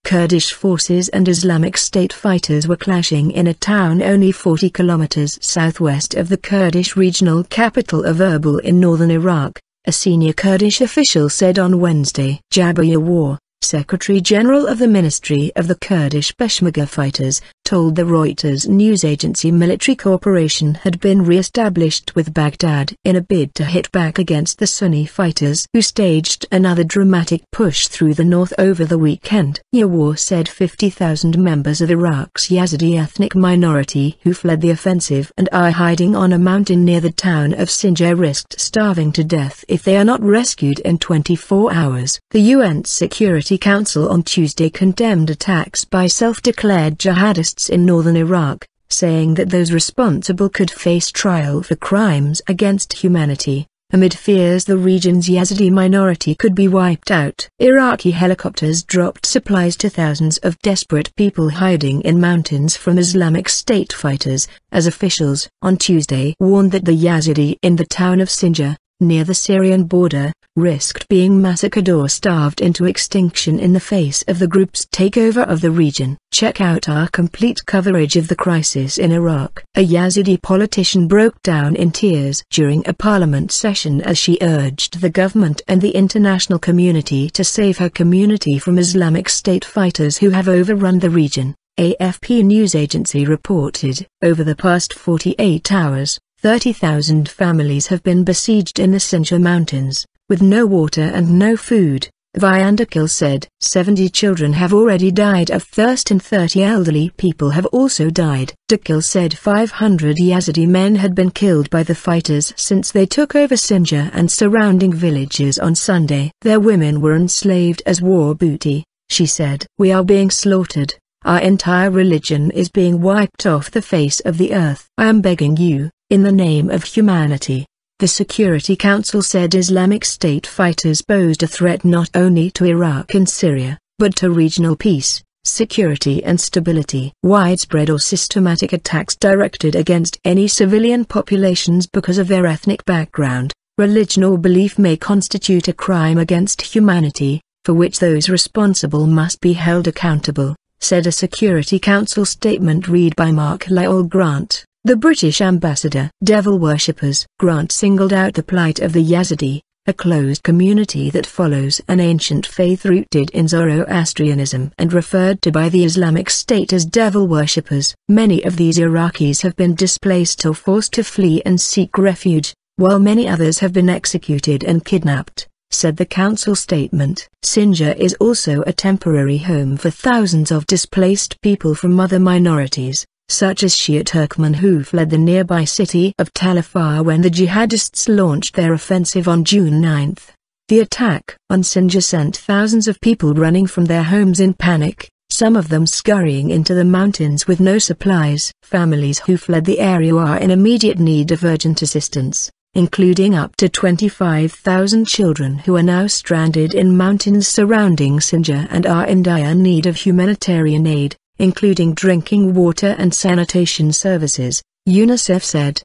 Kurdish forces and Islamic State fighters were clashing in a town only 40 kilometers southwest of the Kurdish regional capital of Erbil in northern Iraq, a senior Kurdish official said on Wednesday. Jabir War, Secretary-General of the Ministry of the Kurdish Peshmerga fighters, told the Reuters news agency military cooperation had been re-established with Baghdad in a bid to hit back against the Sunni fighters who staged another dramatic push through the north over the weekend. War said 50,000 members of Iraq's Yazidi ethnic minority who fled the offensive and are hiding on a mountain near the town of Sinjar risked starving to death if they are not rescued in 24 hours. The UN Security Council on Tuesday condemned attacks by self-declared jihadists in northern Iraq, saying that those responsible could face trial for crimes against humanity, amid fears the region's Yazidi minority could be wiped out. Iraqi helicopters dropped supplies to thousands of desperate people hiding in mountains from Islamic State fighters, as officials on Tuesday warned that the Yazidi in the town of Sinjar, near the Syrian border, risked being massacred or starved into extinction in the face of the group's takeover of the region. Check out our complete coverage of the crisis in Iraq. A Yazidi politician broke down in tears during a parliament session as she urged the government and the international community to save her community from Islamic State fighters who have overrun the region, AFP news agency reported. Over the past 48 hours, 30,000 families have been besieged in the Sinjar Mountains, with no water and no food, Vyandakil said. 70 children have already died of thirst and 30 elderly people have also died. Dakil said 500 Yazidi men had been killed by the fighters since they took over Sinjar and surrounding villages on Sunday. Their women were enslaved as war booty, she said. We are being slaughtered. Our entire religion is being wiped off the face of the earth. I am begging you, in the name of humanity. The Security Council said Islamic State fighters posed a threat not only to Iraq and Syria, but to regional peace, security and stability. Widespread or systematic attacks directed against any civilian populations because of their ethnic background, religion or belief may constitute a crime against humanity, for which those responsible must be held accountable, said a Security Council statement read by Mark Lyle Grant, the British ambassador. Devil worshippers. Grant singled out the plight of the Yazidi, a closed community that follows an ancient faith rooted in Zoroastrianism and referred to by the Islamic State as devil worshippers. Many of these Iraqis have been displaced or forced to flee and seek refuge, while many others have been executed and kidnapped, said the council statement. Sinjar is also a temporary home for thousands of displaced people from other minorities, such as Shia Turkmen who fled the nearby city of Tal Afar when the jihadists launched their offensive on June 9. The attack on Sinjar sent thousands of people running from their homes in panic, some of them scurrying into the mountains with no supplies. Families who fled the area are in immediate need of urgent assistance, including up to 25,000 children who are now stranded in mountains surrounding Sinjar and are in dire need of humanitarian aid, including drinking water and sanitation services, UNICEF said.